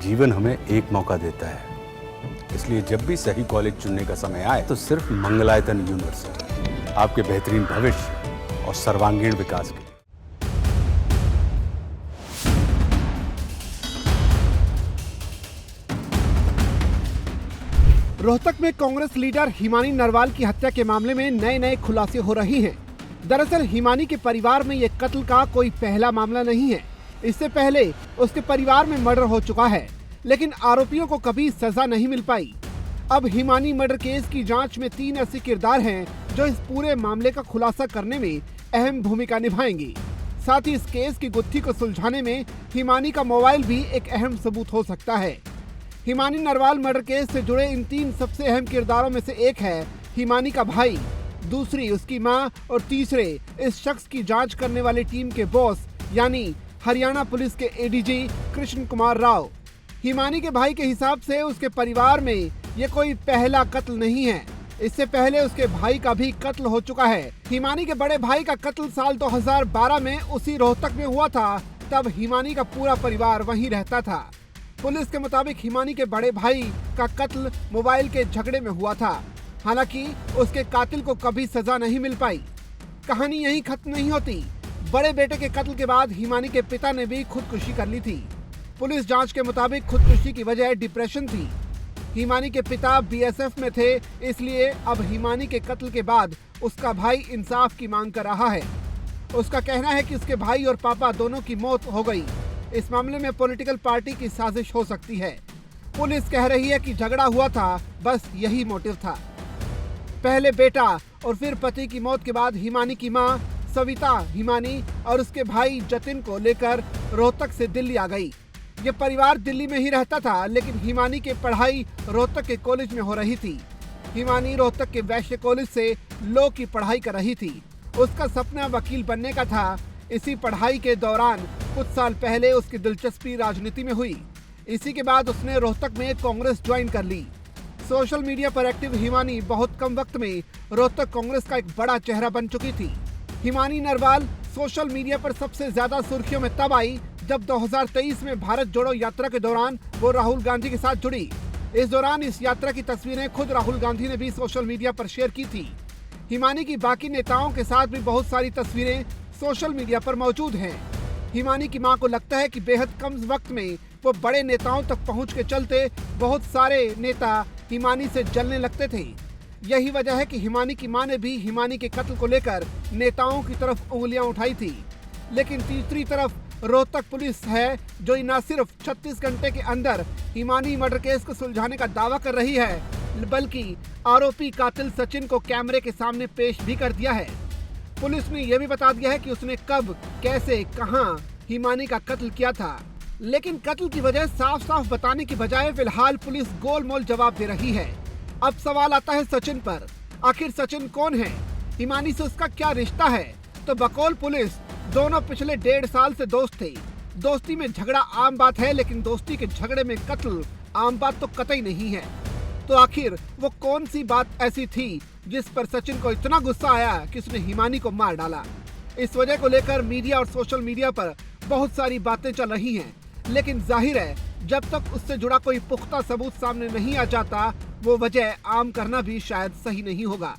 जीवन हमें एक मौका देता है, इसलिए जब भी सही कॉलेज चुनने का समय आए तो सिर्फ मंगलायतन यूनिवर्सिटी आपके बेहतरीन भविष्य और सर्वांगीण विकास के लिए। रोहतक में कांग्रेस लीडर हिमानी नरवाल की हत्या के मामले में नए नए खुलासे हो रही हैं। दरअसल हिमानी के परिवार में ये कत्ल का कोई पहला मामला नहीं है। इससे पहले उसके परिवार में मर्डर हो चुका है, लेकिन आरोपियों को कभी सजा नहीं मिल पाई। अब हिमानी मर्डर केस की जांच में 3 ऐसे किरदार हैं जो इस पूरे मामले का खुलासा करने में अहम भूमिका निभाएंगे। साथ ही इस केस की गुत्थी को सुलझाने में हिमानी का मोबाइल भी एक अहम सबूत हो सकता है। हिमानी नरवाल मर्डर केस से जुड़े इन 3 सबसे अहम किरदारों में से एक है हिमानी का भाई, दूसरी उसकी मां और तीसरे इस शख्स की जांच करने वाली टीम के बॉस यानी हरियाणा पुलिस के एडीजी कृष्ण कुमार राव। हिमानी के भाई के हिसाब से उसके परिवार में ये कोई पहला कत्ल नहीं है। इससे पहले उसके भाई का भी कत्ल हो चुका है। हिमानी के बड़े भाई का कत्ल साल 2012 में उसी रोहतक में हुआ था। तब हिमानी का पूरा परिवार वहीं रहता था। पुलिस के मुताबिक हिमानी के बड़े भाई का कत्ल मोबाइल के झगड़े में हुआ था। हालांकि उसके कातिल को कभी सजा नहीं मिल पाई। कहानी यहीं खत्म नहीं होती। बड़े बेटे के कत्ल के बाद हिमानी के पिता ने भी खुदकुशी कर ली थी। पुलिस जांच के मुताबिक खुदकुशी की वजह डिप्रेशन थी। हिमानी के पिता बीएसएफ में थे, इसलिए अब हिमानी के कत्ल के बाद उसका भाई इंसाफ की मांग कर रहा है। उसका कहना है कि उसके भाई और पापा दोनों की मौत हो गई। इस मामले में पॉलिटिकल पार्टी की साजिश हो सकती है। पुलिस कह रही है कि झगड़ा हुआ था, बस यही मोटिव था। पहले बेटा और फिर पति की मौत के बाद हिमानी की मां सविता हिमानी और उसके भाई जतिन को लेकर रोहतक से दिल्ली आ गई। ये परिवार दिल्ली में ही रहता था, लेकिन हिमानी की पढ़ाई रोहतक के कॉलेज में हो रही थी। हिमानी रोहतक के वैश्य कॉलेज से लॉ की पढ़ाई कर रही थी। उसका सपना वकील बनने का था। इसी पढ़ाई के दौरान कुछ साल पहले उसकी दिलचस्पी राजनीति में हुई। इसी के बाद उसने रोहतक में कांग्रेस ज्वाइन कर ली। सोशल मीडिया पर एक्टिव हिमानी बहुत कम वक्त में रोहतक कांग्रेस का एक बड़ा चेहरा बन चुकी थी। हिमानी नरवाल सोशल मीडिया पर सबसे ज्यादा सुर्खियों में तब आई जब 2023 में भारत जोड़ो यात्रा के दौरान वो राहुल गांधी के साथ जुड़ी। इस दौरान इस यात्रा की तस्वीरें खुद राहुल गांधी ने भी सोशल मीडिया पर शेयर की थी। हिमानी की बाकी नेताओं के साथ भी बहुत सारी तस्वीरें सोशल मीडिया पर मौजूद हैं। हिमानी की मां को लगता है कि बेहद कम वक्त में वो बड़े नेताओं तक पहुंच के चलते बहुत सारे नेता हिमानी से जलने लगते थे। यही वजह है कि हिमानी की मां ने भी हिमानी के कत्ल को लेकर नेताओं की तरफ उंगलियां उठाई थी। लेकिन तीसरी तरफ रोहतक पुलिस है जो न सिर्फ 36 घंटे के अंदर हिमानी मर्डर केस को सुलझाने का दावा कर रही है, बल्कि आरोपी कातिल सचिन को कैमरे के सामने पेश भी कर दिया है। पुलिस ने यह भी बता दिया है कि उसने कब, कैसे, कहां हिमानी का कत्ल किया था। लेकिन कत्ल की वजह साफ साफ बताने की बजाय फिलहाल पुलिस गोलमोल जवाब दे रही है। अब सवाल आता है सचिन पर। आखिर सचिन कौन है? हिमानी से उसका क्या रिश्ता है? तो बकौल पुलिस दोनों पिछले 1.5 साल से दोस्त थे। दोस्ती में झगड़ा आम बात है, लेकिन दोस्ती के झगड़े में कत्ल आम बात तो कतई नहीं है। तो आखिर वो कौन सी बात ऐसी थी जिस पर सचिन को इतना गुस्सा आया कि उसने हिमानी को मार डाला? इस वजह को लेकर मीडिया और सोशल मीडिया पर बहुत सारी बातें चल रही हैं, लेकिन जाहिर है जब तक उससे जुड़ा कोई पुख्ता सबूत सामने नहीं आ जाता, वो वजह आम करना भी शायद सही नहीं होगा।